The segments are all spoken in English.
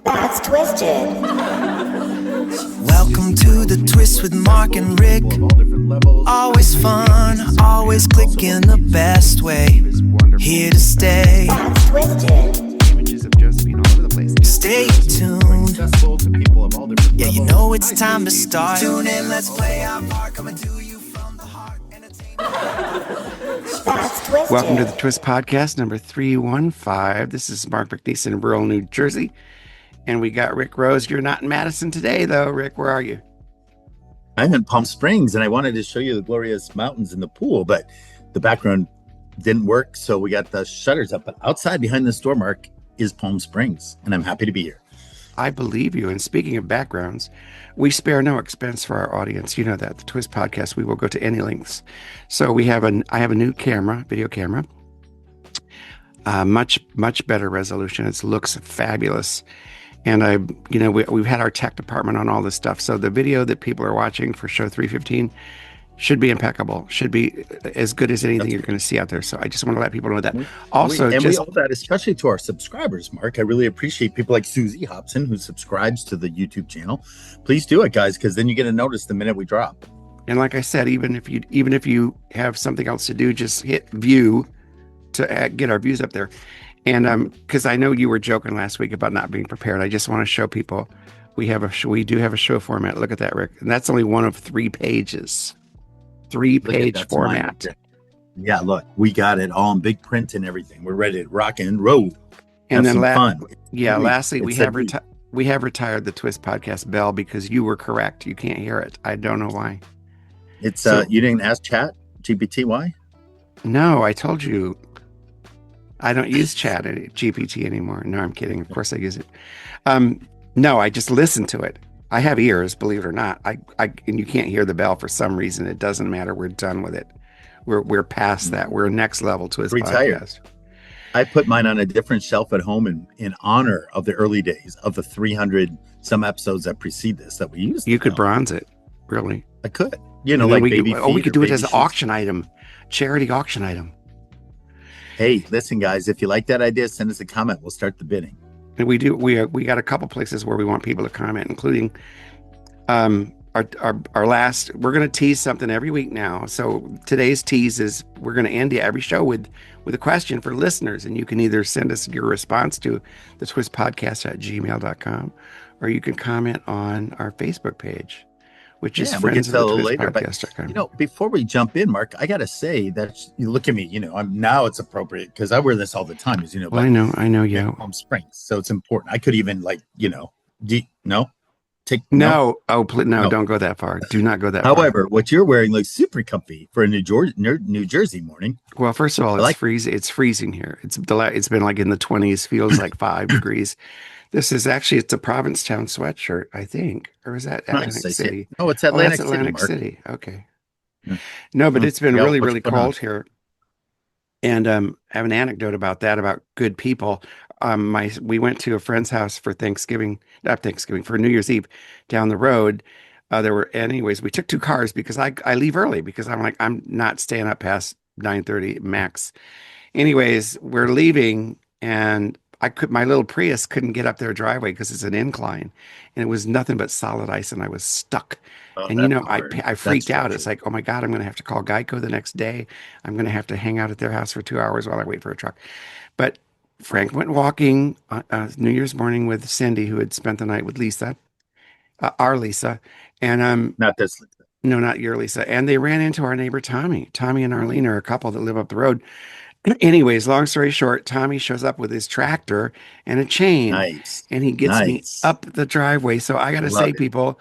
That's twisted. Welcome to the Twist with Mark and Rick. Always fun, always clicking the best way. Here to stay. That's twisted. Images of Josephine all over the place. Stay tuned. Accessible to people of all different Yeah, you levels. know it's time to start. Tune in, let's play our part. Coming to you from the heart. That's twisted. Welcome to the Twist Podcast number 315. This is Mark McNease in rural New Jersey. And we got Rick Rose. You're not in Madison today, though. Rick, where are you? I'm in Palm Springs, and I wanted to show you the glorious mountains and the pool, but the background didn't work, so we got the shutters up. But outside behind the store, Mark, is Palm Springs, and I'm happy to be here. I believe you. And speaking of backgrounds, we spare no expense for our audience. You know that. The Twist Podcast, we will go to any lengths. So I have a new camera, video camera. Much better resolution. It looks fabulous. And we've had our tech department on all this stuff. So the video that people are watching for show 315 should be impeccable, should be as good as anything you're going to see out there. So I just want to let people know that. We owe that, especially to our subscribers, Mark. I really appreciate people like Susie Hobson, who subscribes to the YouTube channel. Please do it, guys, because then you get a notice the minute we drop. And like I said, even if you have something else to do, just hit view to get our views up there. And because I know you were joking last week about not being prepared, I just want to show people we do have a show format. Look at that, Rick. And that's only one of 3 pages. 3-page format. Yeah, look, we got it all in big print and everything. We're ready to rock and roll. And then fun. Yeah, lastly, we have retired the Twist Podcast bell because you were correct. You can't hear it. I don't know why. It's you didn't ask Chat GPT why? No, I told you. I don't use Chat GPT anymore. No, I'm kidding. Of course I use it. No, I just listen to it. I have ears, believe it or not. And you can't hear the bell for some reason. It doesn't matter. We're done with it. We're past that. We're next level Twist Podcast. I put mine on a different shelf at home in honor of the early days of the 300 some episodes that precede this that we used. You could bronze it, really. I could. Like we could do it as an auction item, charity auction item. Hey, listen, guys, if you like that idea, send us a comment. We'll start the bidding. And we got a couple places where we want people to comment, including our last. We're going to tease something every week now. So today's tease is we're going to end every show with a question for listeners, and you can either send us your response to the twistpodcast@gmail.com, or you can comment on our Facebook page, which is Friends of the Twist Podcast.com. Before we jump in, Mark, I gotta say that you look at me. Now it's appropriate because I wear this all the time, as you know. Well, I know, yeah. Palm Springs, so it's important. I could even don't go that far. Do not go that far. However, what you're wearing looks super comfy for a New Jersey morning. Well, first of all, it's freezing here. It's been like in the 20s, feels like 5 degrees. This is it's a Provincetown sweatshirt, I think. Or is that Atlantic City? Oh, it's Atlantic City. Atlantic City. Okay. Yeah. No, but it's been really, really cold here. And I have an anecdote about that, about good people. We went to a friend's house for for New Year's Eve down the road. We took 2 cars because I leave early because I'm not staying up past 9:30 max. Anyways, we're leaving and my little Prius couldn't get up their driveway because it's an incline, and it was nothing but solid ice, and I was stuck. I freaked out. It's like, oh my God, I'm going to have to call Geico the next day. I'm going to have to hang out at their house for 2 hours while I wait for a truck. But Frank went walking New Year's morning with Cindy, who had spent the night with Lisa, our Lisa, and not this Lisa. No, not your Lisa. And they ran into our neighbor Tommy. Tommy and Arlene are a couple that live up the road. Anyways, long story short, Tommy shows up with his tractor and a chain. Nice. And he gets me up the driveway. So I got to say, people,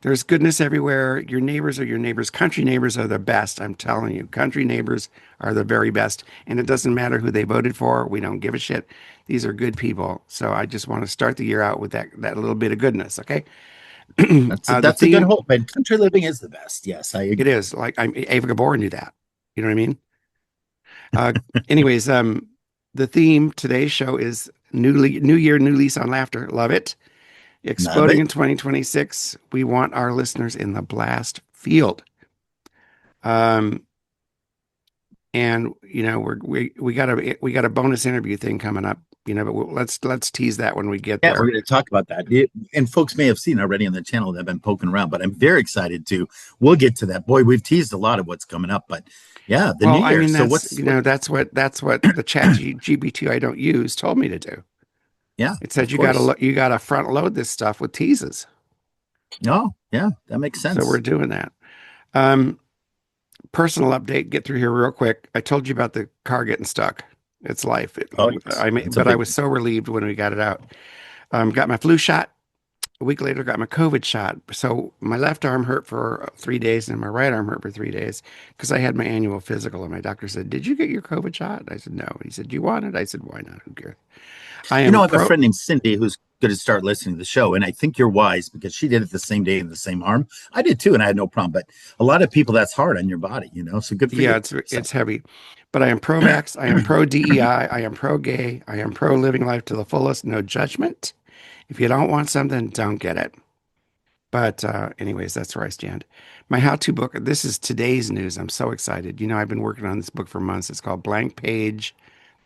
there's goodness everywhere. Your neighbors are your neighbors. Country neighbors are the best. I'm telling you, country neighbors are the very best. And it doesn't matter who they voted for. We don't give a shit. These are good people. So I just want to start the year out with that little bit of goodness. Okay. That's a good hope. And country living is the best. Yes, I agree. It is. Ava Gabor knew that. You know what I mean? Anyways, the theme today's show is new year, new lease on laughter. Love it. Exploding in 2026. We want our listeners in the blast field. And we got a bonus interview thing coming up but let's tease that when we get Yeah, there. we're going to talk about that. And folks may have seen already on the channel that I've been poking around, but I'm very excited to. We'll get to that. Boy, we've teased a lot of what's coming up, but yeah, the new year. So that's what the chat GPT I don't use told me to do. Yeah, it said you got to front load this stuff with teases. Oh, yeah, that makes sense. So we're doing that. Personal update. Get through here real quick. I told you about the car getting stuck. It's life. I was so relieved when we got it out. Got my flu shot. A week later, got my COVID shot. So my left arm hurt for 3 days and my right arm hurt for 3 days because I had my annual physical. And my doctor said, "Did you get your COVID shot?" I said, "No." He said, "Do you want it?" I said, "Why not? Who cares?" I have a friend named Cindy who's going to start listening to the show. And I think you're wise because she did it the same day in the same arm. I did too. And I had no problem. But a lot of people, that's hard on your body, So good for you. Yeah, it's heavy. But I am pro-vax. I am pro-DEI. I am pro-gay. I am pro-living life to the fullest. No judgment. If you don't want something, don't get it. But anyways, that's where I stand. My how-to book, this is today's news. I'm so excited. I've been working on this book for months. It's called Blank Page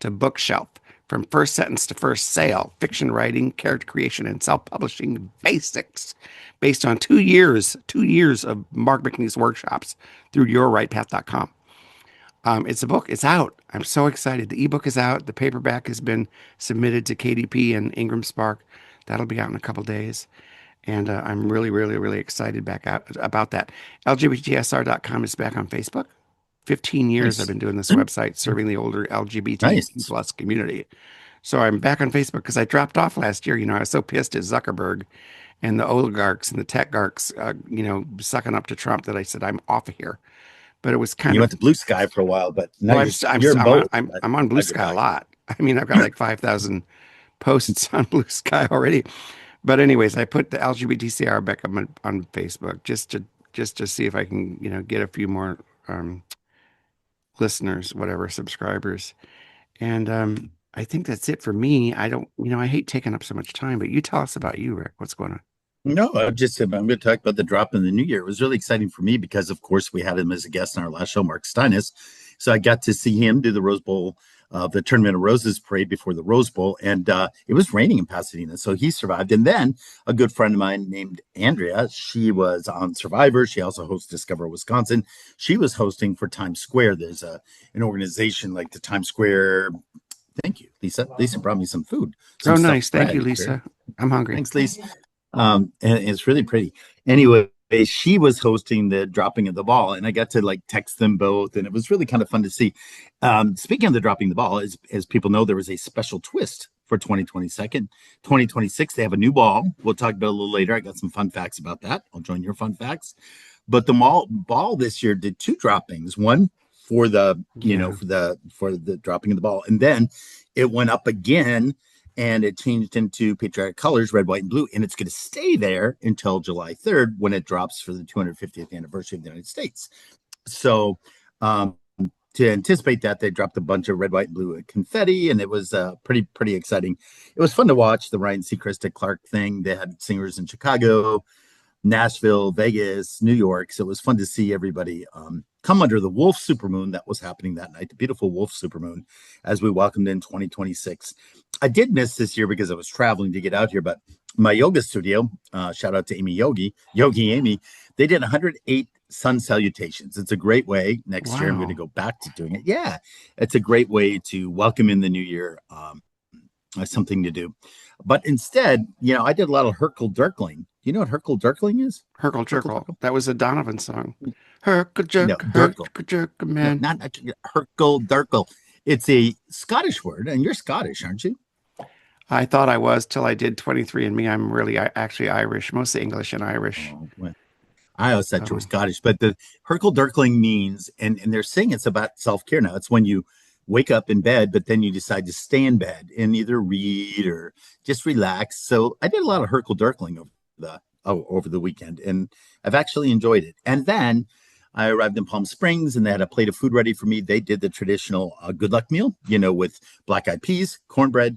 to Bookshelf. From first sentence to first sale, fiction writing, character creation, and self-publishing basics based on 2 years of Mark McNease workshops through yourrightpath.com. It's a book. It's out. I'm so excited. The ebook is out. The paperback has been submitted to KDP and Ingram Spark. That'll be out in a couple days. And I'm really, really, really excited about that. LGBTSR.com is back on Facebook. 15 years I've been doing this website, serving the older LGBT plus community. So I'm back on Facebook because I dropped off last year. I was so pissed at Zuckerberg and the oligarchs and the techgarchs, sucking up to Trump that I said, I'm off of here. But it was kind of... You went to Blue Sky for a while, but now I'm on Blue Sky a lot. I mean, I've got like 5,000 posts on Blue Sky already. But anyways, I put the LGBTCR back up on Facebook just to see if I can, get a few more listeners, whatever, subscribers. And I think that's it for me. I don't, I hate taking up so much time, but you tell us about you, Rick. What's going on? No, I'm going to talk about the drop in the new year. It was really exciting for me because, of course, we had him as a guest on our last show, Mark Steinis. So I got to see him do the Rose Bowl, the Tournament of Roses parade before the Rose Bowl. And it was raining in Pasadena, so he survived. And then a good friend of mine named Andrea, she was on Survivor. She also hosts Discover Wisconsin. She was hosting for Times Square. There's an organization like the Times Square. Thank you, Lisa. Lisa brought me some food. Oh, nice. Thank you, Lisa. I'm hungry. Thanks, Lisa. And it's really pretty. Anyway, she was hosting the dropping of the ball, and I got to text them both, and it was really kind of fun to see. Speaking of the dropping the ball, as people know, there was a special twist for 2026. They have a new ball. We'll talk about it a little later. I got some fun facts about that. I'll join your fun facts. But the ball this year did 2 droppings. One for the for the dropping of the ball, and then it went up again. And it changed into patriotic colors, red, white, and blue. And it's going to stay there until July 3rd when it drops for the 250th anniversary of the United States. So to anticipate that, they dropped a bunch of red, white, and blue confetti. And it was pretty exciting. It was fun to watch the Ryan Seacrest Clark thing. They had singers in Chicago, Nashville, Vegas, New York. So it was fun to see everybody come under the wolf supermoon that was happening that night, the beautiful wolf supermoon, as we welcomed in 2026. I did miss this year because I was traveling to get out here, but my yoga studio, shout out to Yogi Amy, they did 108 sun salutations. It's a great way. Next year, I'm going to go back to doing it. Yeah, it's a great way to welcome in the new year. Something to do. But instead, I did a lot of Herkel Dirkling. Do you know what Herkel Dirkling is? Herkel Jerkle. That was a Donovan song. Herkel Jerk, no, Herkel Jerk, man. No, not Herkel Dirkle. It's a Scottish word, and you're Scottish, aren't you? I thought I was till I did 23andMe. I'm really actually Irish, mostly English and Irish. Oh, well, I always thought you were Scottish, but the Herkel Dirkling means, and they're saying it's about self-care now. It's when you wake up in bed, but then you decide to stay in bed and either read or just relax. So I did a lot of Herkel Dirkling over the weekend, and I've actually enjoyed it. And then I arrived in Palm Springs, and they had a plate of food ready for me. They did the traditional good luck meal, with black-eyed peas, cornbread,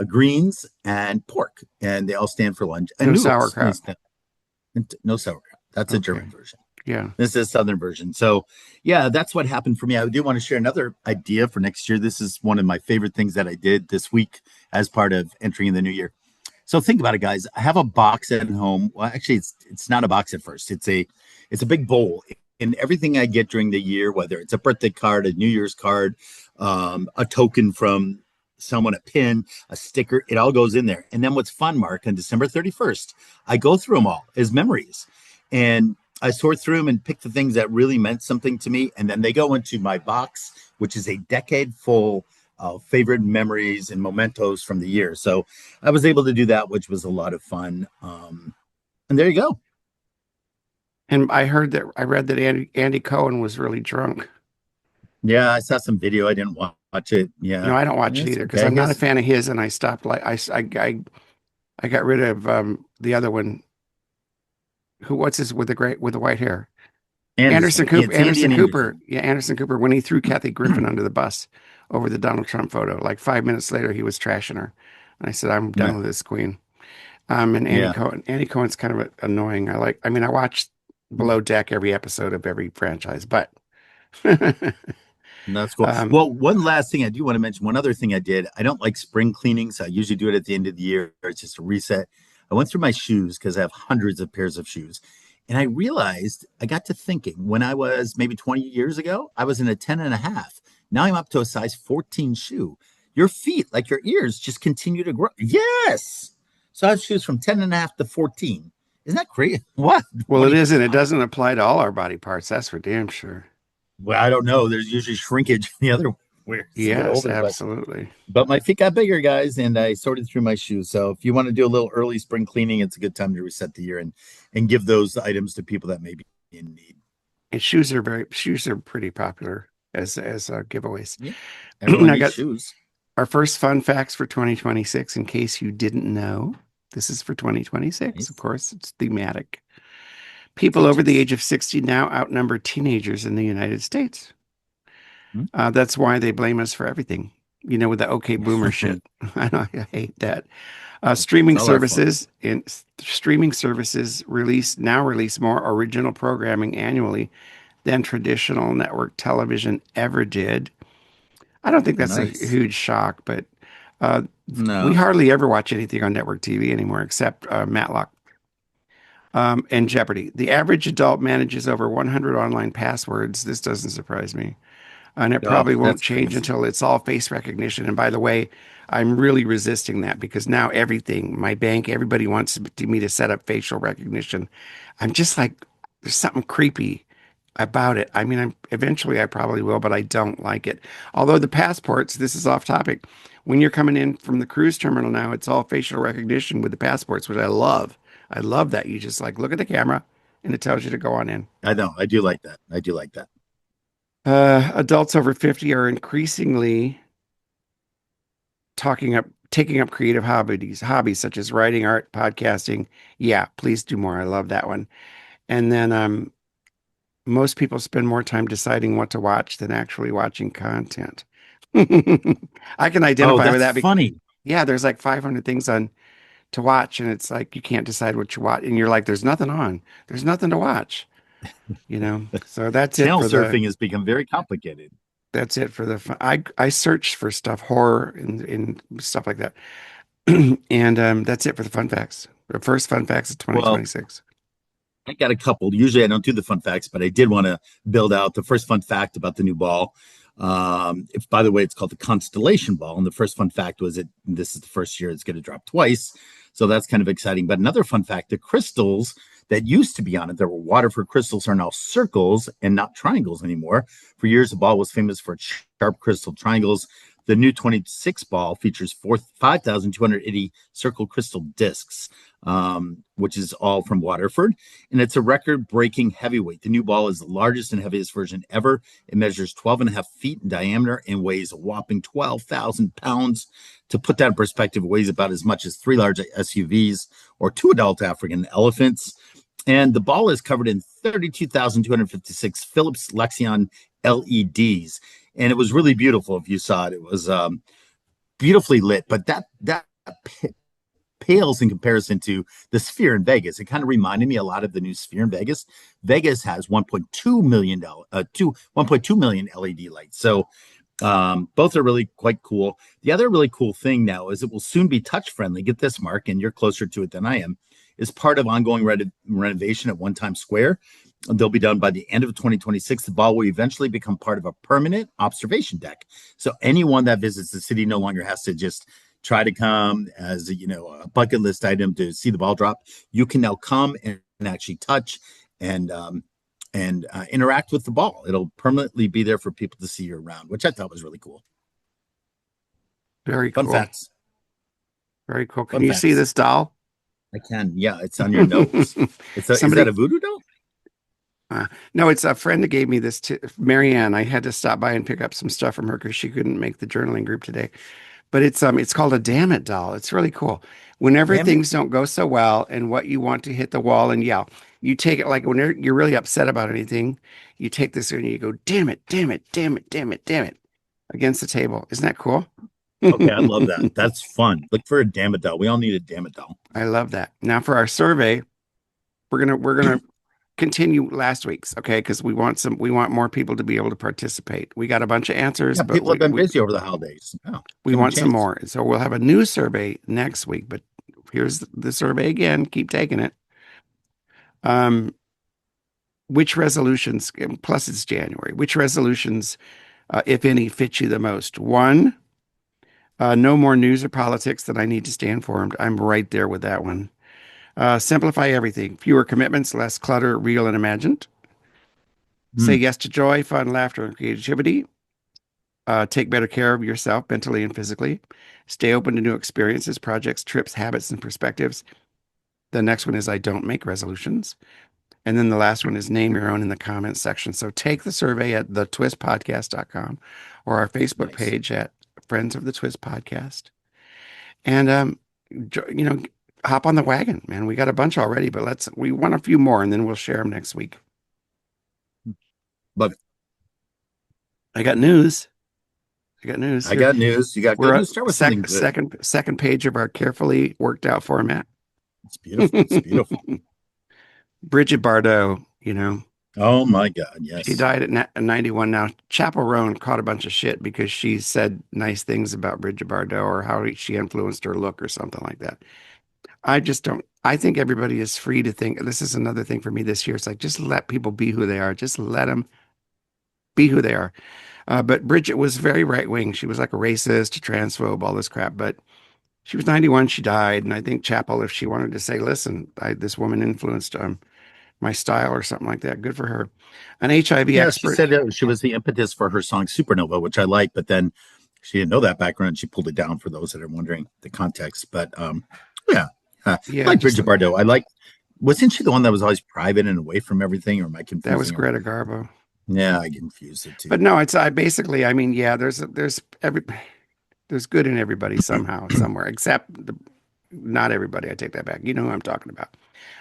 greens, and pork, and they all stand for lunch. And no sauerkraut. No sauerkraut. That's a German version. Yeah. This is a Southern version. So, yeah, that's what happened for me. I do want to share another idea for next year. This is one of my favorite things that I did this week as part of entering the new year. So think about it, guys. I have a box at home. Well, actually, it's not a box at first. It's a big bowl. And everything I get during the year, whether it's a birthday card, a New Year's card, a token from someone, a pin, a sticker, it all goes in there. And then what's fun, Mark, on December 31st, I go through them all as memories. And I sort through them and pick the things that really meant something to me. And then they go into my box, which is a decade full of favorite memories and mementos from the year. So I was able to do that, which was a lot of fun. And there you go. And I read that Andy Cohen was really drunk. Yeah, I saw some video. I didn't watch it. Yeah. No, I don't watch it either because I'm not a fan of his, and I stopped. Like I got rid of the other one. What's his with the white hair? Anderson Cooper. Anderson Cooper. Yeah, Anderson Cooper. When he threw Kathy Griffin under the bus over the Donald Trump photo, like 5 minutes later, he was trashing her. And I said, "I'm done with this queen." And Andy Cohen. Andy Cohen's kind of annoying. I watched Below Deck every episode of every franchise, but. That's cool. Well, one last thing I do want to mention, one other thing I did. I don't like spring cleaning, so I usually do it at the end of the year. It's just a reset. I went through my shoes because I have hundreds of pairs of shoes. And I realized, I got to thinking, when I was maybe 20 years ago, I was in a 10 and a half. Now I'm up to a size 14 shoe. Your feet, like your ears, just continue to grow. Yes. So I have shoes from 10 and a half to 14. Isn't that crazy? What? Well, it isn't. It doesn't apply to all our body parts. That's for damn sure. Well, I don't know. There's usually shrinkage in the other way. Yes, absolutely. But my feet got bigger, guys, and I sorted through my shoes. So if you want to do a little early spring cleaning, it's a good time to reset the year and give those items to people that may be in need. And shoes are pretty popular as giveaways. Yeah, everyone needs shoes. Our first fun facts for 2026, in case you didn't know. This is for 2026. Yes. Of course, it's thematic. People over the age of 60 now outnumber teenagers in the United States. That's why they blame us for everything. With the okay boomer shit. I hate that. Streaming services release more original programming annually than traditional network television ever did. I don't think that's a huge shock, but we hardly ever watch anything on network TV anymore except Matlock. And Jeopardy. The average adult manages over 100 online passwords. This doesn't surprise me. And it probably won't change until it's all face recognition. And by the way, I'm really resisting that because now everything, my bank, everybody wants me to set up facial recognition. I'm just like, there's something creepy about it. I mean, eventually I probably will, but I don't like it. Although the passports, this is off topic. When you're coming in from the cruise terminal now, it's all facial recognition with the passports, which I love. I love that. You just look at the camera and it tells you to go on in. I know. I do like that. Adults over 50 are increasingly taking up creative hobbies such as writing, art, podcasting. Yeah, please do more. I love that one. And then most people spend more time deciding what to watch than actually watching content. I can identify with that. Funny. Yeah, there's like 500 things on to watch, and it's like you can't decide what you watch, and you're like, there's nothing on. There's nothing to watch. So that's it. Channel surfing has become very complicated. That's it for the fun. I searched for stuff, horror and stuff like that. And that's it for the fun facts. The first fun facts of 2026. I got a couple. Usually I don't do the fun facts, but I did want to build out the first fun fact about the new ball. By the way, it's called the Constellation Ball. And the first fun fact was this is the first year it's going to drop twice. So that's kind of exciting. But another fun fact, the crystals that used to be on it, there were Waterford crystals, are now circles and not triangles anymore. For years, the ball was famous for its sharp crystal triangles. The new 26 ball features 5,280 circle crystal discs, which is all from Waterford. And it's a record-breaking heavyweight. The new ball is the largest and heaviest version ever. It measures 12.5 feet in diameter and weighs a whopping 12,000 pounds. To put that in perspective, it weighs about as much as 3 large SUVs or 2 adult African elephants. And the ball is covered in 32,256 Philips Lexion LEDs. And it was really beautiful if you saw it. It was beautifully lit. But that pales in comparison to the Sphere in Vegas. It kind of reminded me a lot of the new Sphere in Vegas. Vegas has 1.2 million 1.2 million LED lights. So both are really quite cool. The other really cool thing now is it will soon be touch friendly. Get this, Mark, and you're closer to it than I am. Is part of ongoing renovation at One Times Square. They'll be done by the end of 2026. The ball will eventually become part of a permanent observation deck. So anyone that visits the city no longer has to just try to come as a bucket list item to see the ball drop. You can now come and actually touch and interact with the ball. It'll permanently be there for people to see year round, which I thought was really cool. Very Fun cool. facts. Very cool. Can you see this doll? I can. Yeah, it's on your nose. Is that a voodoo doll? No, it's a friend that gave me this. Marianne. I had to stop by and pick up some stuff from her because she couldn't make the journaling group today. But it's called a Damn It doll. It's really cool. Whenever things don't go so well and what you want to hit the wall and yell, you take it like when you're really upset about anything, you take this and you go, damn it, damn it, damn it, damn it, damn it, against the table. Isn't that cool? Okay, I love that. That's fun. Look for a Damn It doll. We all need a Damn It doll. I love that. Now for our survey, we're gonna continue last week's, okay? Because we want more people to be able to participate. We got a bunch of answers, but people have been busy over the holidays. We want some more. So we'll have a new survey next week, but here's the survey again. Keep taking it. Which resolutions, plus it's January, which resolutions, if any, fit you the most? 1, no more news or politics that I need to stay informed. I'm right there with that one. Simplify everything. Fewer commitments, less clutter, real and imagined. Say yes to joy, fun, laughter, and creativity. Take better care of yourself mentally and physically. Stay open to new experiences, projects, trips, habits, and perspectives. The next one is I don't make resolutions. And then the last one is name your own in the comments section. So take the survey at thetwistpodcast.com or our Facebook page at Friends of the Twist Podcast. And, hop on the wagon, man. We got a bunch already, but we want a few more and then we'll share them next week. Love it. I got news. I got news. You got good news. Start with second page of our carefully worked out format. It's beautiful. It's beautiful. Bridget Bardot, Oh my God, yes. She died at 91 now. Chappell Roan caught a bunch of shit because she said nice things about Bridget Bardot or how she influenced her look or something like that. I just don't. I think everybody is free to think. This is another thing for me this year. It's like, just let people be who they are. Just let them be who they are. But Bridget was very right-wing. She was like a racist, a transphobe, all this crap. But she was 91. She died. And I think Chappell, if she wanted to say, listen, this woman influenced my style or something like that, good for her. An HIV expert. She said she was the impetus for her song Supernova, which I like. But then she didn't know that background. She pulled it down for those that are wondering the context. But I like Bridget Bardot. Wasn't she the one that was always private and away from everything, or am I confusing? That was Greta Garbo. Yeah, I confused it too. But no, there's good in everybody somehow, somewhere, except not everybody. I take that back. You know who I'm talking about.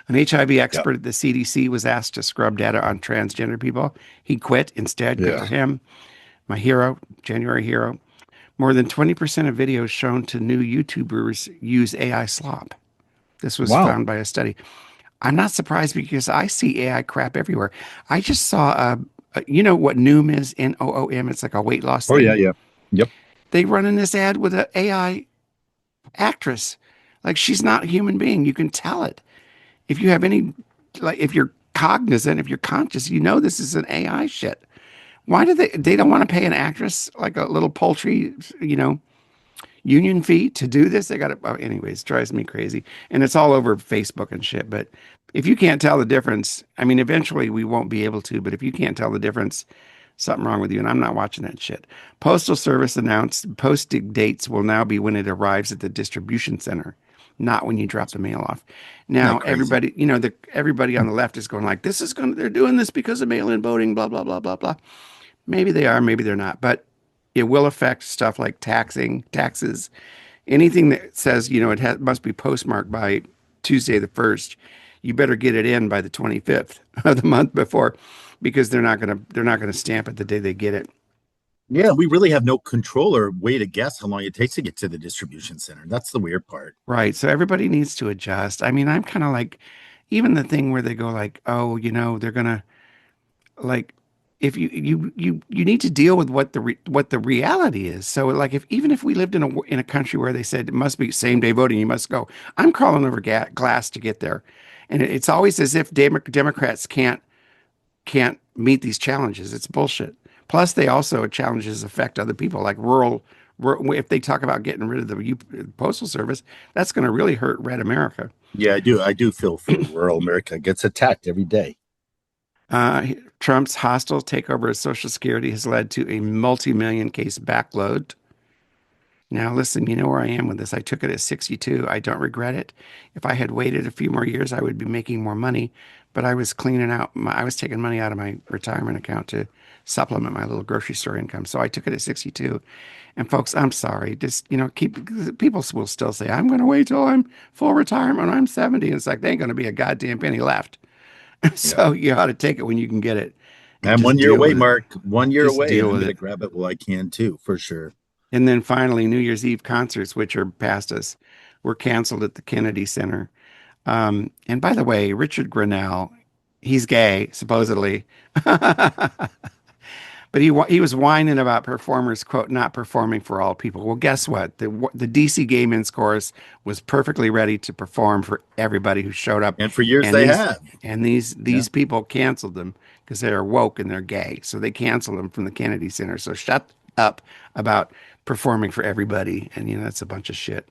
An HIV expert at the CDC was asked to scrub data on transgender people. He quit instead. Good for him. My hero, January hero. More than 20% of videos shown to new YouTubers use AI slop. This was found by a study. I'm not surprised because I see AI crap everywhere. I just saw, you know what Noom is? Noom. It's like a weight loss thing. Oh, yeah. Yep. They run in this ad with an AI actress. Like, she's not a human being. You can tell it. If you have if you're cognizant, if you're conscious, this is an AI shit. Why do they don't want to pay an actress like a little paltry, union fee to do this? They got to, anyways, drives me crazy. And it's all over Facebook and shit. But if you can't tell the difference, eventually we won't be able to, but if you can't tell the difference, something wrong with you. And I'm not watching that shit. Postal Service announced posting dates will now be when it arrives at the distribution center, not when you drop the mail off. Now, everybody, everybody on the left is going like, they're doing this because of mail-in voting, blah, blah, blah, blah, blah. Maybe they are, maybe they're not. But it will affect stuff like taxes, anything that says, it must be postmarked by Tuesday the 1st. You better get it in by the 25th of the month before, because they're not going to stamp it the day they get it. Yeah, we really have no control or way to guess how long it takes to get to the distribution center. That's the weird part. Right. So everybody needs to adjust. I mean, I'm kind of like, even the thing where they go like, oh, they're gonna like, if you need to deal with what the reality is. So like, if even if we lived in a country where they said it must be same day voting, you must go. I'm crawling over glass to get there, and it's always as if Democrats can't meet these challenges. It's bullshit. Plus, they also challenges affect other people, like if they talk about getting rid of the postal service, that's going to really hurt red America. Yeah, I do. I do feel for rural America gets attacked every day. Trump's hostile takeover of Social Security has led to a multi-million case backload. Now, listen, you know where I am with this. I took it at 62. I don't regret it. If I had waited a few more years, I would be making more money. But I was I was taking money out of my retirement account to supplement my little grocery store income. So I took it at 62. And folks, I'm sorry. Just, people will still say, I'm going to wait till I'm full retirement when I'm 70. And it's like, there ain't going to be a goddamn penny left. So you ought to take it when you can get it. I'm 1 year away, Mark. 1 year Just away. deal I'm with going to it. grab it while I can too, for sure. And then finally, New Year's Eve concerts, which are past us, were canceled at the Kennedy Center. And by the way, Richard Grinnell, he's gay, supposedly. But he was whining about performers, quote, not performing for all people. Well, guess what? The DC Gay Men's Chorus was perfectly ready to perform for everybody who showed up. And for years And they these, have. And these people canceled them because they're woke and they're gay. So they canceled them from the Kennedy Center. So shut up about performing for everybody. And that's a bunch of shit.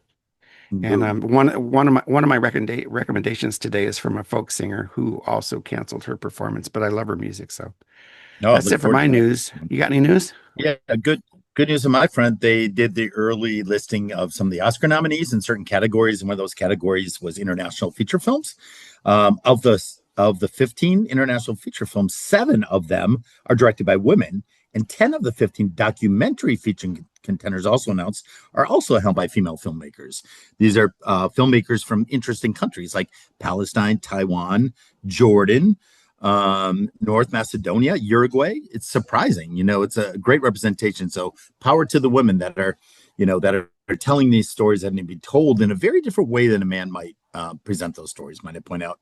And one of my recommendations today is from a folk singer who also canceled her performance, but I love her music, so that's it for my news. You got any news? Yeah, good news on my front. They did the early listing of some of the Oscar nominees in certain categories, and one of those categories was international feature films. Of the 15 international feature films, 7 of them are directed by women, and 10 of the 15 documentary feature contenders also announced are also held by female filmmakers. These are filmmakers from interesting countries like Palestine, Taiwan, Jordan, North Macedonia, Uruguay. It's surprising, it's a great representation. So power to the women that are telling these stories that need to be told in a very different way than a man might present those stories, might I point out.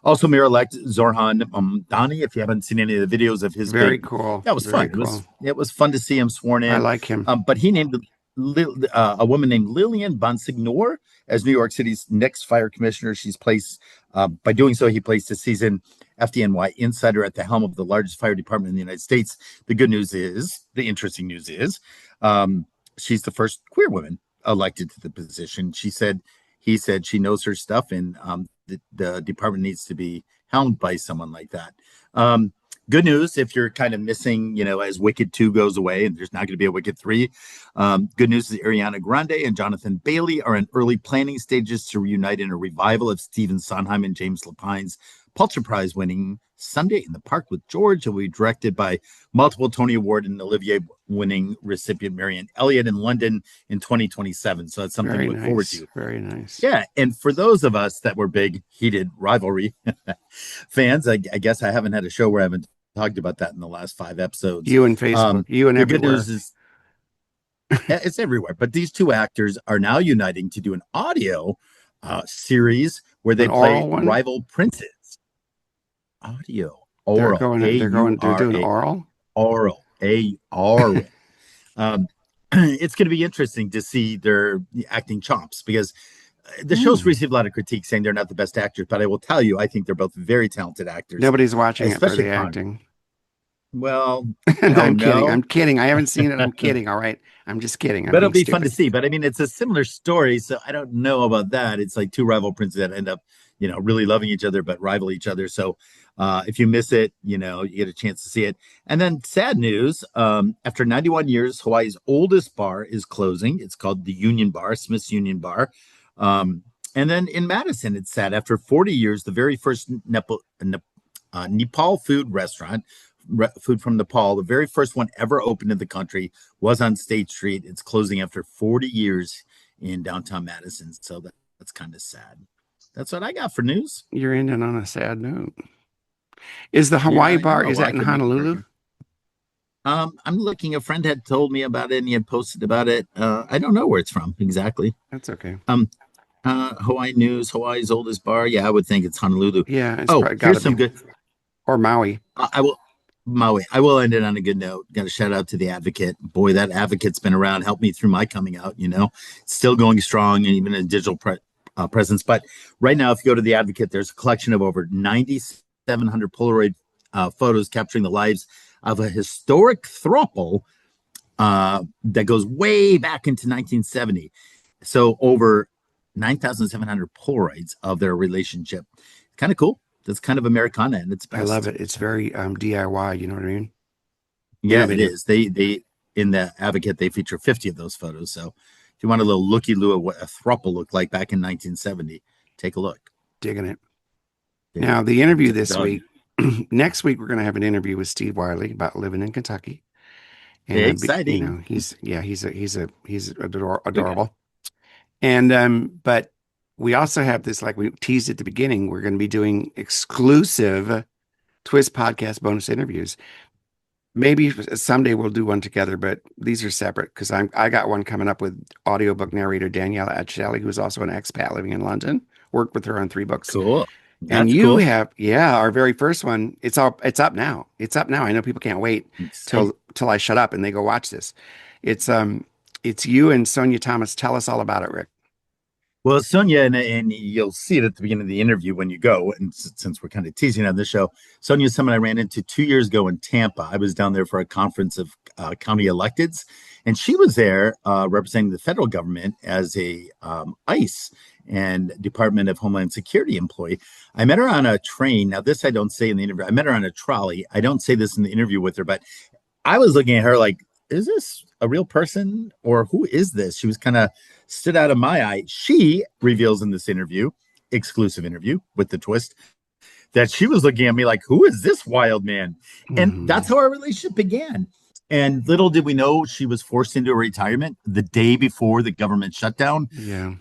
Also, Mayor-elect Zorhan Dani, if you haven't seen any of the videos of his very cool. That was very fun. Cool. It was fun to see him sworn in. I like him. But he named a woman named Lillian Bonsignor as New York City's next fire commissioner. She's placed, by doing so, he placed a seasoned FDNY insider at the helm of the largest fire department in the United States. The interesting news is, she's the first queer woman elected to the position. He said she knows her stuff, and the department needs to be helmed by someone like that. Good news if you're kind of missing, as Wicked 2 goes away and there's not going to be a Wicked 3. Good news is Ariana Grande and Jonathan Bailey are in early planning stages to reunite in a revival of Stephen Sondheim and James Lapine's Pulitzer Prize winning Sunday in the Park with George. It will be directed by multiple Tony Award and Olivier winning recipient Marianne Elliott in London in 2027. So that's something to look forward to. Very nice. Yeah. And for those of us that were big heated rivalry fans, I guess I haven't had a show where I haven't talked about that in the last 5 episodes. You and Facebook, you and everywhere. Good news is it's everywhere. But these 2 actors are now uniting to do an audio series where they play rival princes. Audio. Oral. They're doing oral. Oral. A-R. It's going to be interesting to see their acting chops because the show's received a lot of critiques saying they're not the best actors, but I will tell you, I think they're both very talented actors. Nobody's watching it for the acting. Well, I'm kidding. I haven't seen it. I'm kidding. All right. I'm just kidding. But it'll be fun to see. But I mean, it's a similar story. So I don't know about that. It's like 2 rival princes that end up, really loving each other, but rival each other. So if you miss it, you get a chance to see it. And then sad news, after 91 years, Hawaii's oldest bar is closing. It's called the Union Bar, Smith's Union Bar. And then in Madison, it's sad. After 40 years, the very first Nepal food restaurant, food from Nepal, the very first one ever opened in the country, was on State Street. It's closing after 40 years in downtown Madison. So that's kind of sad. That's what I got for news. You're ending on a sad note. Is the Hawaii bar, is that in Honolulu? I'm looking. A friend had told me about it, and he had posted about it. I don't know where it's from exactly. That's okay. Hawaii News, Hawaii's oldest bar. Yeah, I would think it's Honolulu. Yeah, it's Oh, probably got to here's be. some good. Or Maui. I will Maui. I will end it on a good note. Got a shout out to the Advocate. Boy, that Advocate's been around, helped me through my coming out. Still going strong, and even a digital presence. But right now, if you go to the Advocate, there's a collection of over 9,700 Polaroid photos capturing the lives of a historic throuple that goes way back into 1970. So over 9,700 Polaroids of their relationship. Kind of cool. That's kind of Americana and its best. I love it. It's very DIY. You know what I mean? Yeah, it is. They in the Advocate they feature 50 of those photos. So if you want a little looky-loo at what a throuple looked like back in 1970, take a look. Digging it. Yeah. Now the interview this week. Next week we're going to have an interview with Steve Wiley about living in Kentucky. And exciting. He's adorable. And but we also have this, like we teased at the beginning, we're going to be doing exclusive Twist podcast bonus interviews. Maybe someday we'll do one together, but these are separate because I got one coming up with audiobook narrator Daniela Atcheli, who's also an expat living in London. Worked with her on 3 books. Cool. And you have, our very first one. It's up now. It's up now. I know people can't wait till I shut up and they go watch this. It's you and Sonia Thomas. Tell us all about it, Rick. Well, Sonia, and you'll see it at the beginning of the interview when you go. And since we're kind of teasing on this show, Sonia is someone I ran into 2 years ago in Tampa. I was down there for a conference of county electeds, and she was there representing the federal government as a ICE and Department of Homeland Security employee. I met her on a train. Now, this I don't say in the interview. I met her on a trolley. I don't say this in the interview with her, but I was looking at her like, is this a real person or who is this? She was kind of stood out of my eye. She reveals in this interview, exclusive interview with the Twist, that she was looking at me like, who is this wild man? And that's how our relationship began. And little did we know she was forced into a retirement the day before the government shutdown. Yeah.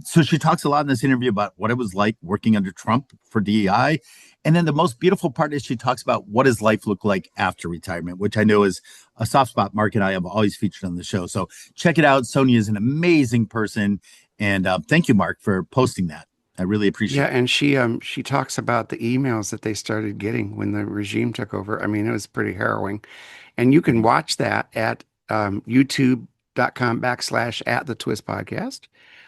So she talks a lot in this interview about what it was like working under Trump for DEI. And then the most beautiful part is she talks about what does life look like after retirement, which I know is a soft spot Mark and I have always featured on the show. So check it out. Sonia is an amazing person. And thank you, Mark, for posting that. I really appreciate it. Yeah, and she talks about the emails that they started getting when the regime took over. I mean, it was pretty harrowing. And you can watch that at youtube.com/@the-twist-podcast,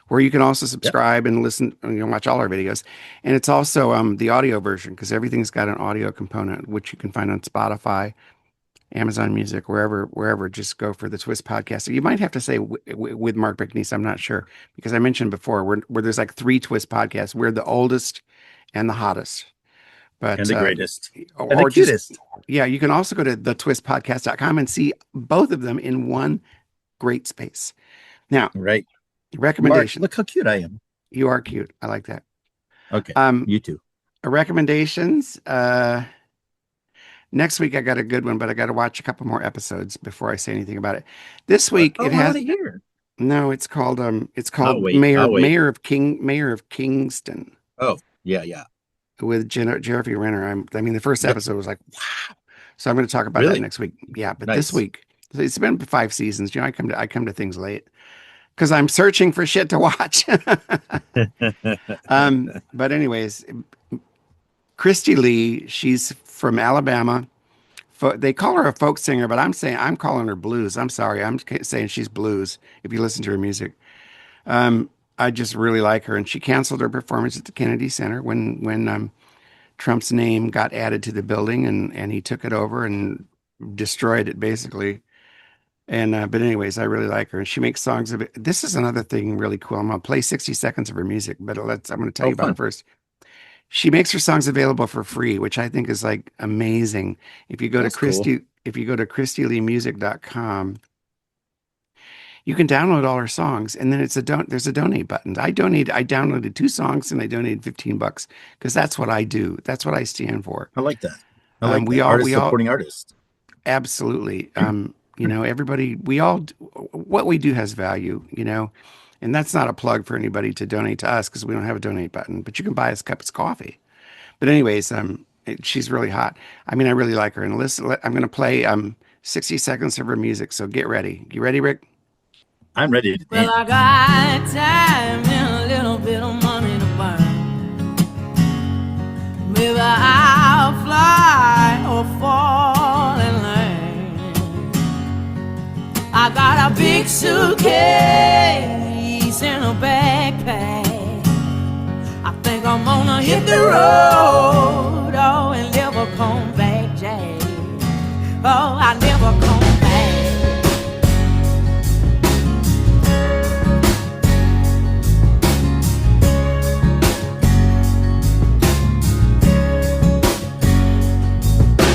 where you can also subscribe and listen and watch all our videos. And it's also the audio version because everything's got an audio component, which you can find on Spotify, Amazon Music, wherever. Just go for the Twist podcast. So you might have to say with Mark McNease. I'm not sure because I mentioned before where there's like 3 Twist podcasts. We're the oldest and the hottest. And the greatest. And the cutest. You can also go to thetwistpodcast.com and see both of them in one great space. Now, right. Recommendation. Mark, look how cute I am. You are cute. I like that. Okay. You too. Recommendations. Next week I got a good one, but I got to watch a couple more episodes before I say anything about it. This week it has. No, it's called Mayor of Kingston. Oh, yeah. With Jeremy Renner. I mean, the first episode was like, wow. So I'm going to talk about that next week. Yeah, but this week, it's been 5 seasons. I come to things late because I'm searching for shit to watch. But anyways, Kristy Lee, she's from Alabama. They call her a folk singer, but I'm calling her blues. I'm sorry, I'm saying she's blues. If you listen to her music, I just really like her, and she canceled her performance at the Kennedy Center when Trump's name got added to the building, and he took it over and destroyed it basically. And but anyways, I really like her, and she makes songs of it. This is another thing really cool. I'm gonna play 60 seconds of her music, but I'm gonna tell you about it first. She makes her songs available for free, which I think is like amazing. If you go to KristyLeemusic.com. You can download all her songs, and then there's a donate button. I downloaded 2 songs, and I donated $15 because that's what I do. That's what I stand for. I like that. I like artists supporting artists. Absolutely. Everybody, what we do has value, and that's not a plug for anybody to donate to us because we don't have a donate button, but you can buy us cups of coffee. But anyways, she's really hot. I mean, I really like her. And listen, I'm going to play 60 seconds of her music. So get ready. You ready, Rick? I'm ready to Well, I dance. got time and a little bit of money to burn. Maybe I'll fly or fall in line. I got a big suitcase and a backpack. I think I'm gonna hit the road, oh, and never come back, Jack. Oh, I never come back.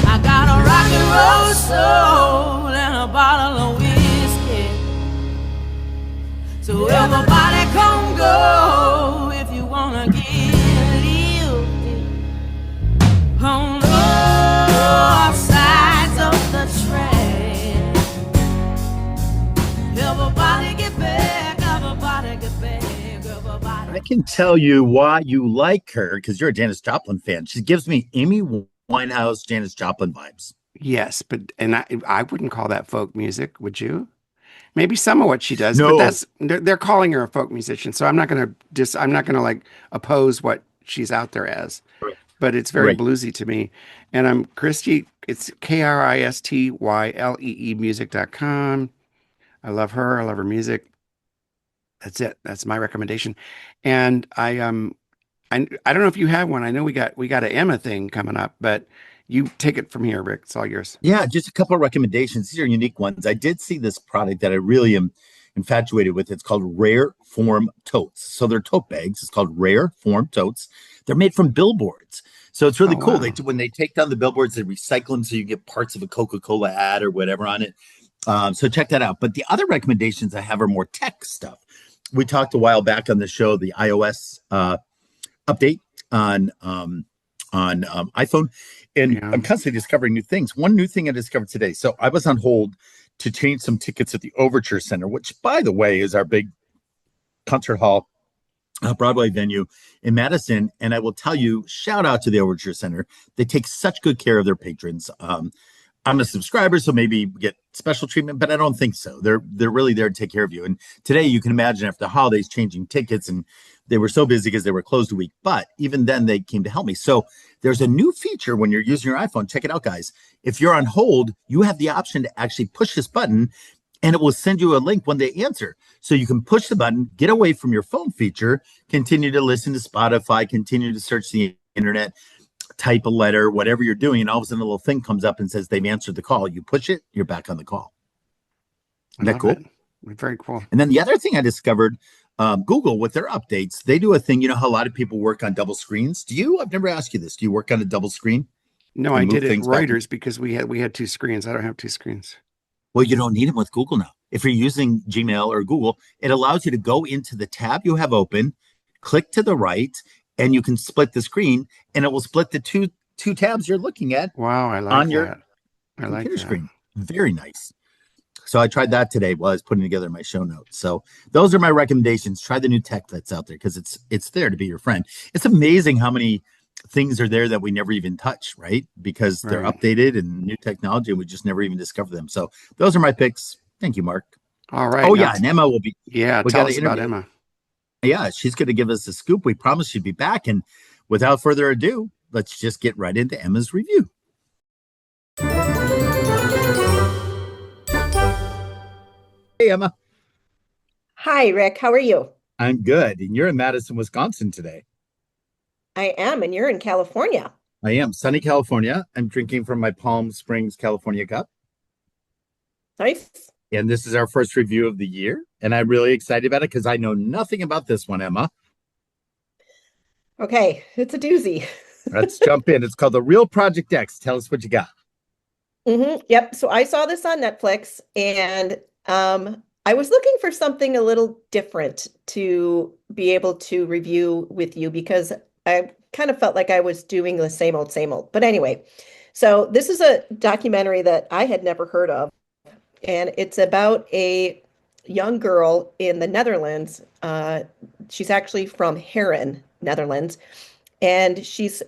I got a rock and roll soul and a bottle of whiskey. So everybody come go if you wanna get lifted on all sides of the track. Everybody get back, everybody get back, everybody. I can tell you why you like her because you're a Janis Joplin fan. She gives me Amy Winehouse, Janis Joplin vibes. Yes, but I wouldn't call that folk music, would you? Maybe some of what she does, but No, they're calling her a folk musician, so I'm not gonna like oppose what she's out there as. But it's very right. bluesy to me. And I'm Kristy, it's KRISTYLEE music.com. I love her. I love her music. That's it. That's my recommendation. And I don't know if you have one. I know we got an Emma thing coming up, but you take it from here, Rick. It's all yours. Yeah, just a couple of recommendations. These are unique ones. I did see this product that I really am infatuated with. It's called Rare Form Totes. So they're tote bags. It's called Rare Form Totes. They're made from billboards. So it's really Oh, cool. wow. When they take down the billboards, they recycle them so you get parts of a Coca-Cola ad or whatever on it. So check that out. But the other recommendations I have are more tech stuff. We talked a while back on the show, the iOS update on iPhone, and Yeah. I'm constantly discovering new things. One new thing I discovered today. So I was on hold to change some tickets at the Overture Center, which, by the way, is our big concert hall, Broadway venue in Madison. And I will tell you, shout out to the Overture Center. They take such good care of their patrons. I'm a subscriber, so maybe get special treatment, but I don't think so. They're really there to take care of you. And today, you can imagine after the holidays, changing tickets, and they were so busy because they were closed a week. But even then, they came to help me. So there's a new feature when you're using your iPhone. Check it out, guys. If you're on hold, you have the option to actually push this button, and it will send you a link when they answer. So you can push the button, get away from your phone feature, continue to listen to Spotify, continue to search the internet, type a letter, whatever you're doing, and all of a sudden a little thing comes up and says they've answered the call. You push it, you're back on the call. Isn't that cool? It. Very cool. And then the other thing I discovered, Google with their updates, they do a thing. You know how a lot of people work on double screens? Do you? I've never asked you this. Do you work on a double screen? No, And I move did it at things back? Reuters because we had two screens. I don't have two screens. Well, you don't need them with Google now. If you're using Gmail or Google, it allows you to go into the tab you have open, click to the right, and you can split the screen, and it will split the two tabs you're looking at Wow, I like on that. your I like computer that. screen. Very nice. So I tried that today while I was putting together my show notes. So those are my recommendations. Try the new tech that's out there because it's there to be your friend. It's amazing how many things are there that we never even touch, right? Because they're Right. updated and new technology, and we just never even discover them. So those are my picks. Thank you, Mark. All right. Oh now- yeah, and Emma will be. Yeah, we tell gotta us about interview- Emma. Yeah, she's going to give us a scoop. We promised she'd be back, and without further ado, let's just get right into Emma's review. Hey, Emma. Hi, Rick. How are you? I'm good. And you're in Madison, Wisconsin today. I am, and you're in California. I am. Sunny California. I'm drinking from my Palm Springs, California cup. Nice. And this is our first review of the year. And I'm really excited about it because I know nothing about this one, Emma. Okay, it's a doozy. Let's jump in. It's called The Real Project X. Tell us what you got. Yep. So I saw this on Netflix, and I was looking for something a little different to be able to review with you because I kind of felt like I was doing the same old, same old. But anyway, so this is a documentary that I had never heard of, and it's about a young girl in the Netherlands. She's actually from Heron, Netherlands, and she's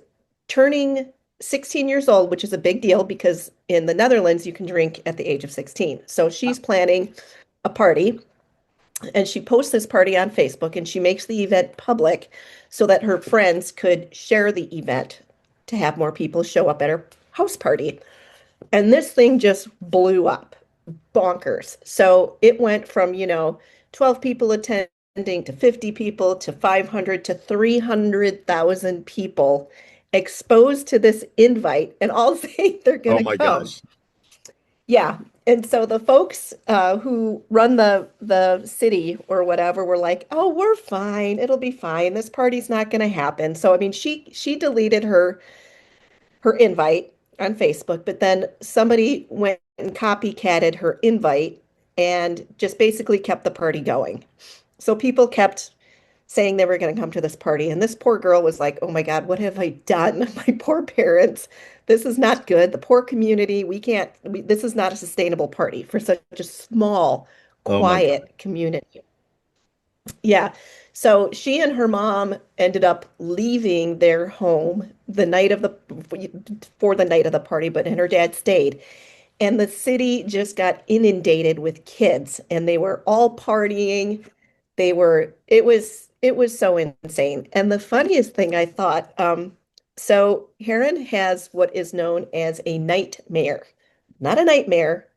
turning 16 years old, which is a big deal because in the Netherlands, you can drink at the age of 16. So she's planning a party and she posts this party on Facebook and she makes the event public so that her friends could share the event to have more people show up at her house party. And this thing just blew up, bonkers. So it went from, 12 people attending to 50 people to 500 to 300,000 people exposed to this invite and all saying they're Oh going my to come. gosh. Yeah. And so the folks who run the city or whatever were like, "Oh, we're fine. It'll be fine. This party's not going to happen." So I mean, she deleted her invite on Facebook, but then somebody went and copycatted her invite and just basically kept the party going. So people kept saying they were going to come to this party. And this poor girl was like, "Oh my God, what have I done? My poor parents. This is not good. The poor community, this is not a sustainable party for such a small, Oh my God. quiet community." Yeah. So she and her mom ended up leaving their home for the night of the party, but and her dad stayed. And the city just got inundated with kids and they were all partying. It was so insane. And the funniest thing I thought, so Heron has what is known as a nightmare. Not a nightmare.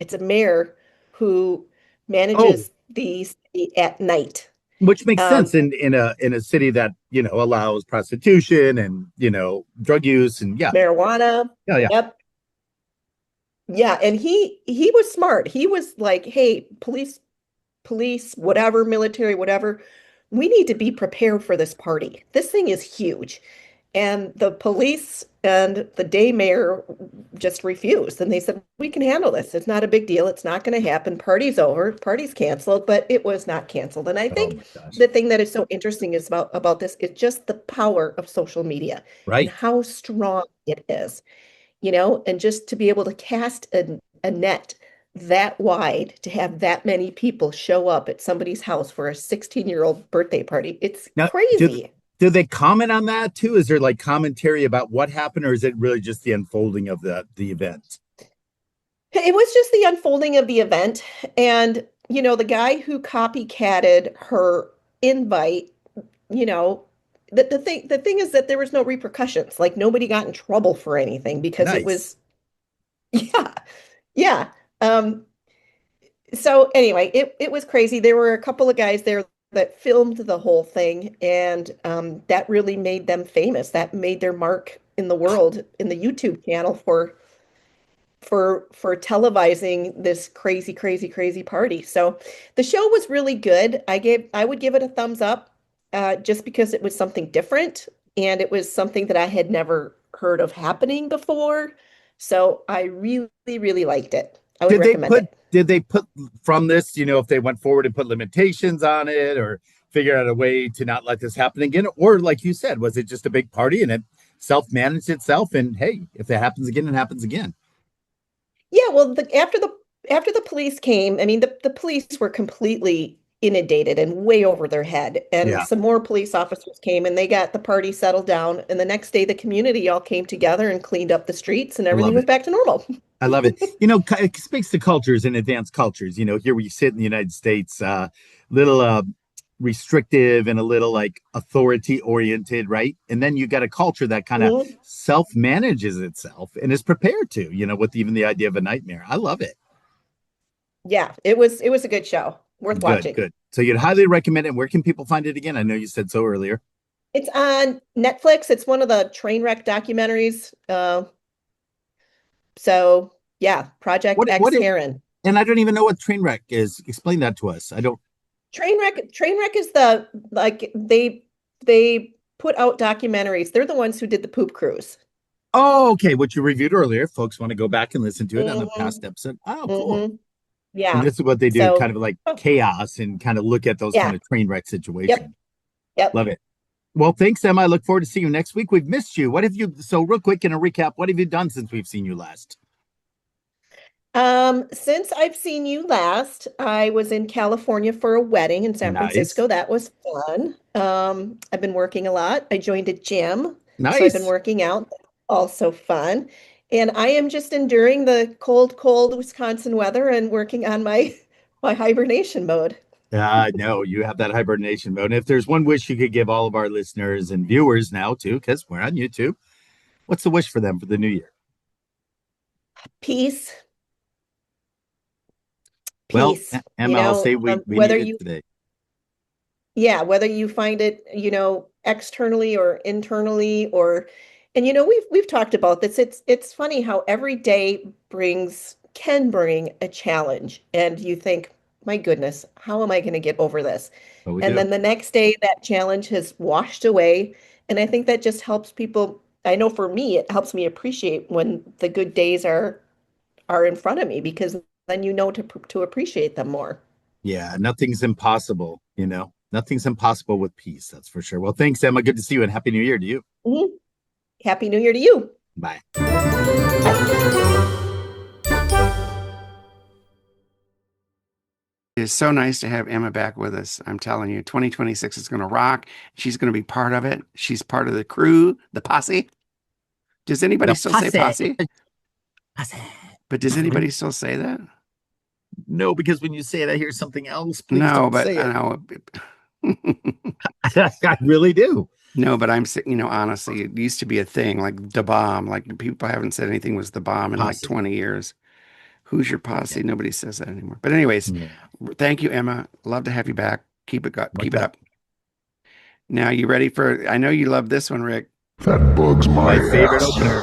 It's a mayor who Oh, manages the city at night. which makes sense Um, in a city that, allows prostitution and, drug use and yeah. Marijuana. Yeah, yeah. Yep. Yeah, and he was smart. He was like, "Hey, police, whatever, military, whatever, we need to be prepared for this party. This thing is huge." And the police and the day mayor just refused. And they said, "We can handle this. It's not a big deal. It's not going to happen. Party's over. Party's canceled." But it was not canceled. And I Oh think my gosh. the thing that is so interesting is about this is just the power of social media and Right. how strong it is, and just to be able to cast a net that wide to have that many people show up at somebody's house for a 16-year-old birthday party. It's Now, crazy. do they comment on that too? Is there like commentary about what happened, or is it really just the unfolding of the event? It was just the unfolding of the event. And, the guy who copycatted her invite, you know, the thing is that there was no repercussions. Like nobody got in trouble for anything because it Nice. was, yeah, yeah. Um, so anyway, it was crazy. There were a couple of guys there that filmed the whole thing, and that really made them famous. That made their mark in the world in the YouTube channel for televising this crazy, crazy, crazy party. So the show was really good. I would give it a thumbs up, just because it was something different and it was something that I had never heard of happening before. So I really, really liked it. I would Did they recommend put it. did they put from this, if they went forward and put limitations on it or figure out a way to not let this happen again? Or like you said, was it just a big party and it self-managed itself? And hey, if it happens again, it happens again. Yeah, well, after the police came, I mean, the police were completely inundated and way over their head. And Yeah, some more police officers came and they got the party settled down. And the next day, the community all came together and cleaned up the streets and I everything love was it. back to normal. I love it. It speaks to cultures and advanced cultures. Here we sit in the United States, little restrictive and a little like authority oriented, right? And then you got a culture that kind of Mhm. self manages itself and is prepared to, with even the idea of a nightmare. I love it. Yeah, it was a good show, worth Good, watching. good. So you'd highly recommend it. Where can people find it again? I know you said so earlier. It's on Netflix. It's one of the Trainwreck documentaries. So yeah, Project What X what Heron. and I don't even know what Trainwreck is. Explain that to us. I don't. Trainwreck is the like they put out documentaries. They're the ones who did the poop cruise. Oh, okay. What you reviewed earlier. Folks want to go back and listen to it on a Hmm. past episode. Oh, cool. Hmm. And Yeah. this is what they do, kind So, of like oh, chaos and kind of look at those kind yeah. of train wreck Yep. situations. Yep. Love it. Well, thanks, Emma. I look forward to seeing you next week. We've missed you. What have you, so real quick in a recap, what have you done since we've seen you last? Since I've seen you last, I was in California for a wedding in San Nice. Francisco. That was fun. I've been working a lot. I joined a gym, so I've been Nice. working out. also fun. And I am just enduring the cold, cold Wisconsin weather and working on my hibernation mode. No, you have that hibernation mode. And if there's one wish you could give all of our listeners and viewers now too, because we're on YouTube, what's the wish for them for the new year? Peace, Well, peace. Emma, I'll say we Whether need it you, today. yeah, whether you find it, externally or internally, and we've talked about this. It's funny how every day can bring a challenge, and you think, my goodness, how am I going to get over this? But we And do. then the next day, that challenge has washed away, and I think that just helps people. I know for me, it helps me appreciate when the good days are in front of me because then to appreciate them more. Yeah, nothing's impossible, Nothing's impossible with peace, that's for sure. Well, thanks, Emma. Good to see you, and Happy New Year to you. Mhm. Happy New Year to you. Bye. It is so nice to have Emma back with us. I'm telling you, 2026 is going to rock. She's going to be part of it. She's part of the crew, the posse. Does anybody still say posse? Posse. But does anybody still say that? No, because when you say it, I hear something else. Please No, don't but say I it. know. I really do. No, but I'm saying, honestly, it used to be a thing like the bomb. Like people haven't said anything was the bomb in like Posse. 20 years. Who's your posse? Yeah. Nobody says that anymore. But anyways, Yeah. thank you, Emma. Love to have you back. Keep it Like up. Now, you ready for? I know you love this one, Rick. That bugs My my favorite ass. opener.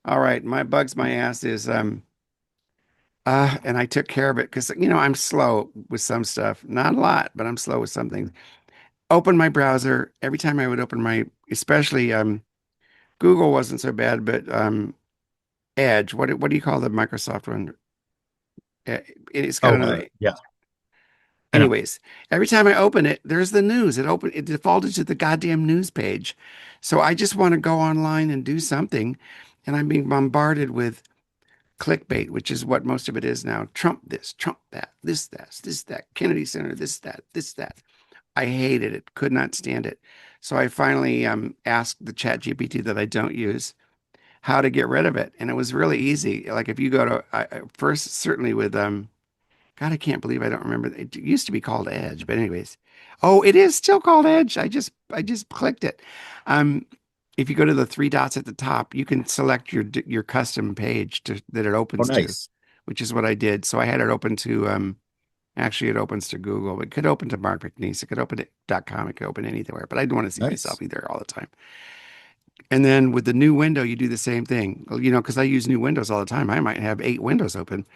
All right, my bugs my ass is and I took care of it because I'm slow with some stuff. Not a lot, but I'm slow with some things. Open my browser every time I would open especially Google wasn't so bad, but Edge. What do you call the Microsoft one? It's got another. Yeah. I know. Anyways, every time I open it, there's the news. It defaulted to the goddamn news page. So I just want to go online and do something, and I'm being bombarded with clickbait, which is what most of it is now. Trump this, Trump that, this, that, Kennedy Center, this, that. I hated it, could not stand it. So I finally asked the chat GPT that I don't use how to get rid of it. And it was really easy. Like if you go to, first, certainly with, God, I can't believe I don't remember. It used to be called Edge, but anyways. Oh, it is still called Edge. I just clicked it. If you go to the three dots at the top, you can select your custom page that it opens Nice. to, which is what I did. So I had it open to actually it opens to Google. It could open to Mark McNease. It could open to .com. It could open anywhere. But I didn't want to see Nice. myself either all the time. And then with the new window, you do the same thing. Because I use new windows all the time. I might have 8 windows open.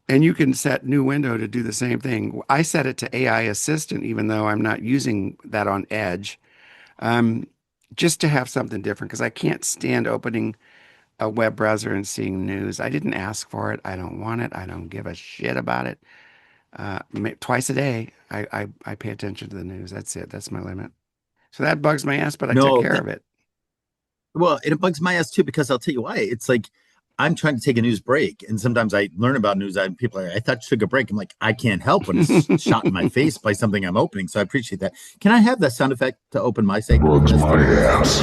And you can set new window to do the same thing. I set it to AI assistant, even though I'm not using that on Edge, just to have something different because I can't stand opening a web browser and seeing news. I didn't ask for it. I don't want it. I don't give a shit about it. Twice a day, I pay attention to the news. That's it. That's my limit. So that bugs my ass, but I took care of it. Well, it bugs my ass too, because I'll tell you why. It's like I'm trying to take a news break, and sometimes I learn about news and people are like, I thought you took a break. I'm like, I can't help when it's shot in my face by something I'm opening. So I appreciate that. Can I have that sound effect to open my segment? Bugs my ass.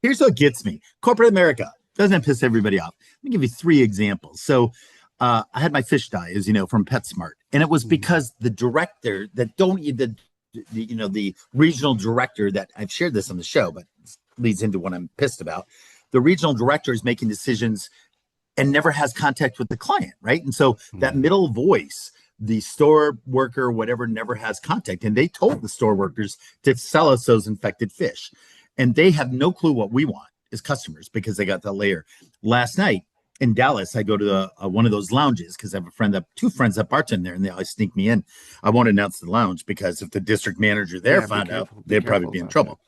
Here's what gets me. Corporate America. Doesn't it piss everybody off? Let me give you 3 examples. So I had my fish die, as you know, from PetSmart. And it was because the director the regional director that I've shared this on the show, but leads into what I'm pissed about. The regional director is making decisions and never has contact with the client, right? And so that middle voice, the store worker, whatever, never has contact. And they told the store workers to sell us those infected fish. And they have no clue what we want as customers because they got that layer. Last night in Dallas, I go to one of those lounges because I have 2 friends that bartend there, and they always sneak me in. I won't announce the lounge because if the district manager there found out, they'd probably be in trouble.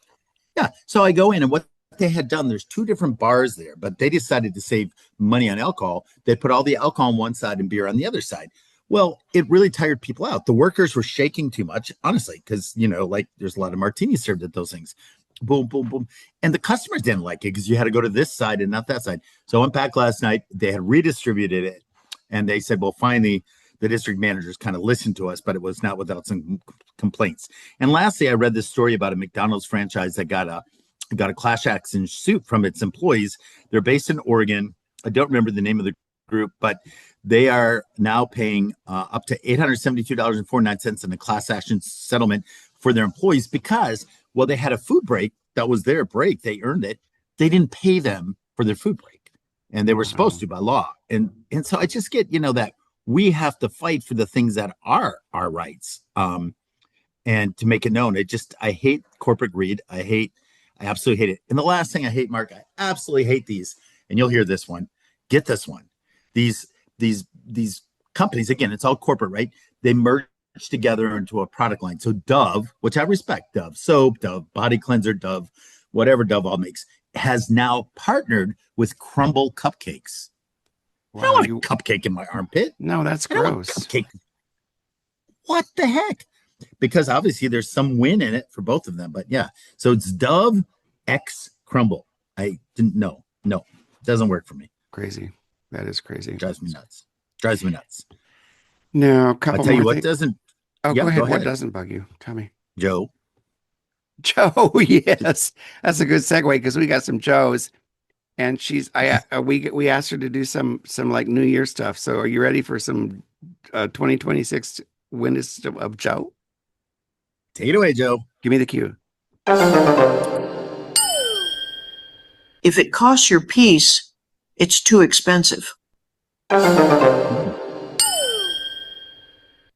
Yeah. So I go in, and what they had done, there's 2 different bars there, but they decided to save money on alcohol. They put all the alcohol on one side and beer on the other side. Well, it really tired people out. The workers were shaking too much, honestly, because, there's a lot of martinis served at those things. Boom, boom, boom. And the customers didn't like it because you had to go to this side and not that side. So I went back last night. They had redistributed it. And they said, well, finally, the district managers kind of listened to us, but it was not without some complaints. And lastly, I read this story about a McDonald's franchise that got a class action suit from its employees. They're based in Oregon. I don't remember the name of the group, but they are now paying up to $872.49 in a class action settlement for their employees because, well, they had a food break. That was their break. They earned it. They didn't pay them for their food break, and they were supposed to by law. And so I just get, that we have to fight for the things that are our rights, and to make it known. I hate corporate greed. I absolutely hate it. And the last thing I hate, Mark, I absolutely hate these, and you'll hear this one. Get this one. These companies, again, it's all corporate, right? They merge together into a product line. So Dove, which I respect, Dove soap, Dove body cleanser, Dove, whatever Dove all makes, has now partnered with Crumble cupcakes. Wow, I don't want a cupcake in my armpit. No, that's gross. What the heck? Because obviously there's some win in it for both of them. But yeah, so it's Dove X Crumble. I didn't know. No, doesn't work for me. Crazy. That is crazy. Drives me nuts. Now, a couple I'll tell you more what doesn't. Oh, Yeah, go ahead. go ahead. What doesn't bug you? Tell me. Joe. Joe, yes. That's a good segue because we got some Joes. And we asked her to do some like New Year stuff. So are you ready for some 2026 winners of Joe? Take it away, Joe. Give me the cue. If it costs your peace, it's too expensive.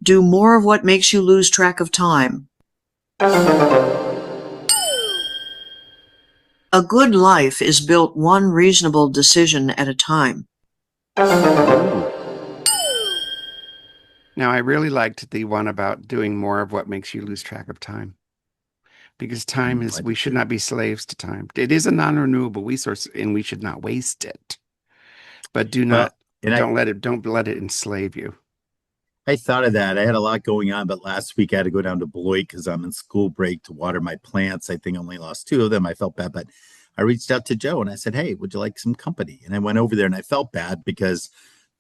Do more of what makes you lose track of time. A good life is built one reasonable decision at a time. Now, I really liked the one about doing more of what makes you lose track of time. Because time is, we should not be slaves to time. It is a non-renewable resource and we should not waste it. But don't let it enslave you. I thought of that. I had a lot going on, but last week I had to go down to Beloit because I'm in school break to water my plants. I think I only lost 2 of them. I felt bad, but I reached out to Joe and I said, hey, would you like some company? And I went over there and I felt bad because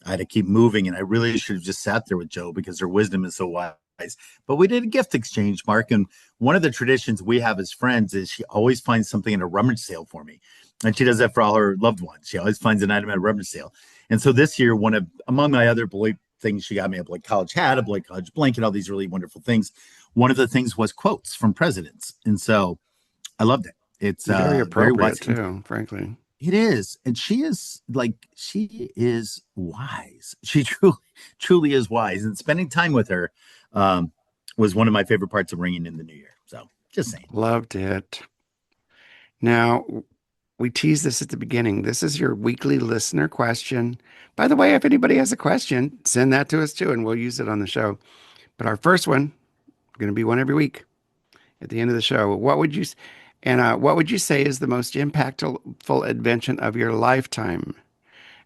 I had to keep moving, and I really should have just sat there with Joe because her wisdom is so wise. But we did a gift exchange, Mark, and one of the traditions we have as friends is she always finds something in a rummage sale for me. And she does that for all her loved ones. She always finds an item at a rummage sale. And so this year, among my other Beloit things, she got me a Beloit College hat, a Beloit College blanket, all these really wonderful things. One of the things was quotes from presidents. And so I loved it. It's very appropriate very too, frankly. It is. And she is wise. She truly is wise. And spending time with her was one of my favorite parts of ringing in the new year. So just saying. Loved it. Now, we teased this at the beginning. This is your weekly listener question. By the way, if anybody has a question, send that to us too, and we'll use it on the show. But our first one, going to be one every week at the end of the show. What would you say is the most impactful invention of your lifetime?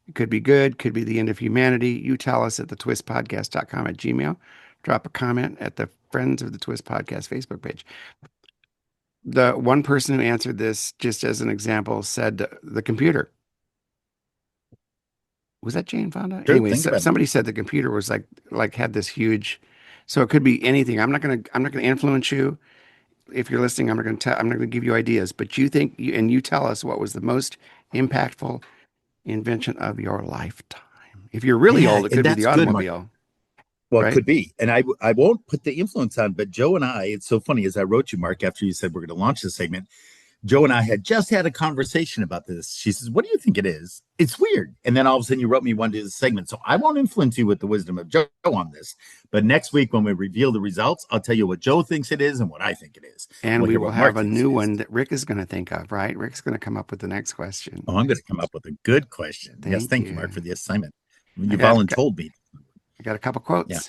It could be good, could be the end of humanity. You tell us at thetwistpodcast.com at Gmail. Drop a comment at the Friends of the Twist Podcast Facebook page. The one person who answered this, just as an example, said the computer. Was that Jane Fonda? Sure, anyway, somebody said the computer was like had this huge. So it could be anything. I'm not gonna influence you. If you're listening, I'm not gonna give you ideas. But you think, and you tell us what was the most impactful invention of your lifetime. If you're really old, it could be the automobile. Well, right? It could be. And I won't put the influence on, but Joe and I, it's so funny, as I wrote you, Mark, after you said we're going to launch this segment, Joe and I had just had a conversation about this. She says, what do you think it is? It's weird. And then all of a sudden you wrote me one to the segment. So I won't influence you with the wisdom of Joe on this. But next week when we reveal the results, I'll tell you what Joe thinks it is and what I think it is. And we will have a new one that Rick is going to think of, right? Rick's going to come up with the next question. Oh, I'm going to come up with a good question. Thank you, Mark, for the assignment. You volunteered me. I got a couple quotes. Yeah.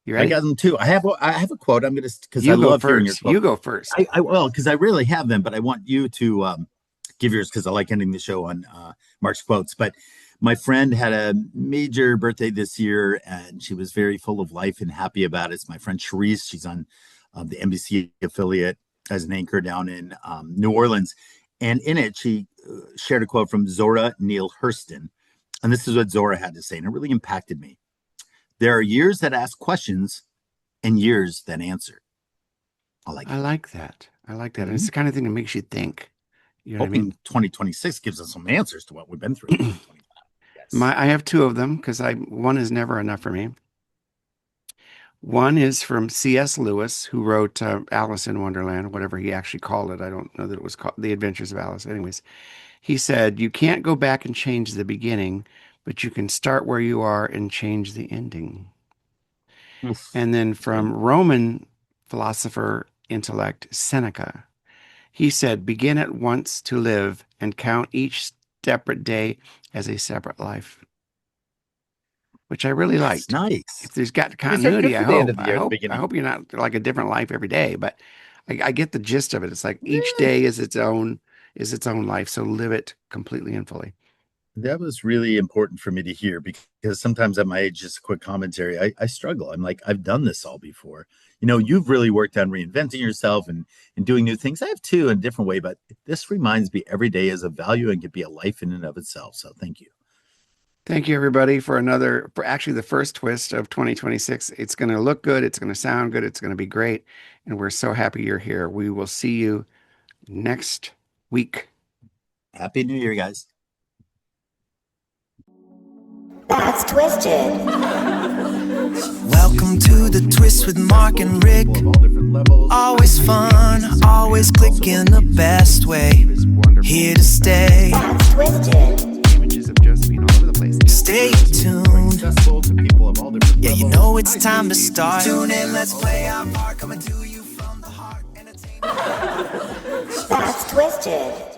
You ready? I got them too. I have a quote. I'm going to, because I love hearing your quote. You go first. I will, because I really have them, but I want you to give yours because I like ending the show on Mark's quotes. But my friend had a major birthday this year, and she was very full of life and happy about it. It's my friend Charisse. She's on the NBC affiliate as an anchor down in New Orleans. And in it, she shared a quote from Zora Neale Hurston. And this is what Zora had to say, and it really impacted me. There are years that ask questions and years that answer. I like I like that. I like that. And it's the kind of thing that makes you think. You know what I Hoping mean? 2026 gives us some answers to what we've been through. In 2025. Yes. I have two of them because one is never enough for me. One is from C.S. Lewis, who wrote Alice in Wonderland, whatever he actually called it. I don't know that it was called The Adventures of Alice. Anyways, he said, you can't go back and change the beginning, but you can start where you are and change the ending. Oof. And then from Roman philosopher intellect Seneca, he said, begin at once to live and count each separate day as a separate life, which I really liked. Nice. If there's got These are continuity, good I for the end hope, of the year, I the hope, beginning. I hope you're not like a different life every day, but I get the gist of it. It's like each day is its own life. So live it completely and fully. That was really important for me to hear because sometimes at my age, just a quick commentary, I struggle. I'm like, I've done this all before. You know, you've really worked on reinventing yourself and doing new things. I have too, in a different way, but this reminds me every day is a value and can be a life in and of itself. So thank you. Thank you, everybody, for actually the first twist of 2026. It's going to look good. It's going to sound good. It's going to be great. And we're so happy you're here. We will see you next week. Happy New Year, guys. That's twisted. Welcome to the twist with Mark and Rick. Always fun, always clicking the best way. Here to stay. That's twisted. Images of Josephine all over the place. Stay tuned. Accessible to people of all different Yeah, you levels. know it's time to start. Tune in, let's play our part. Coming to you from the heart. Entertainment. That's twisted.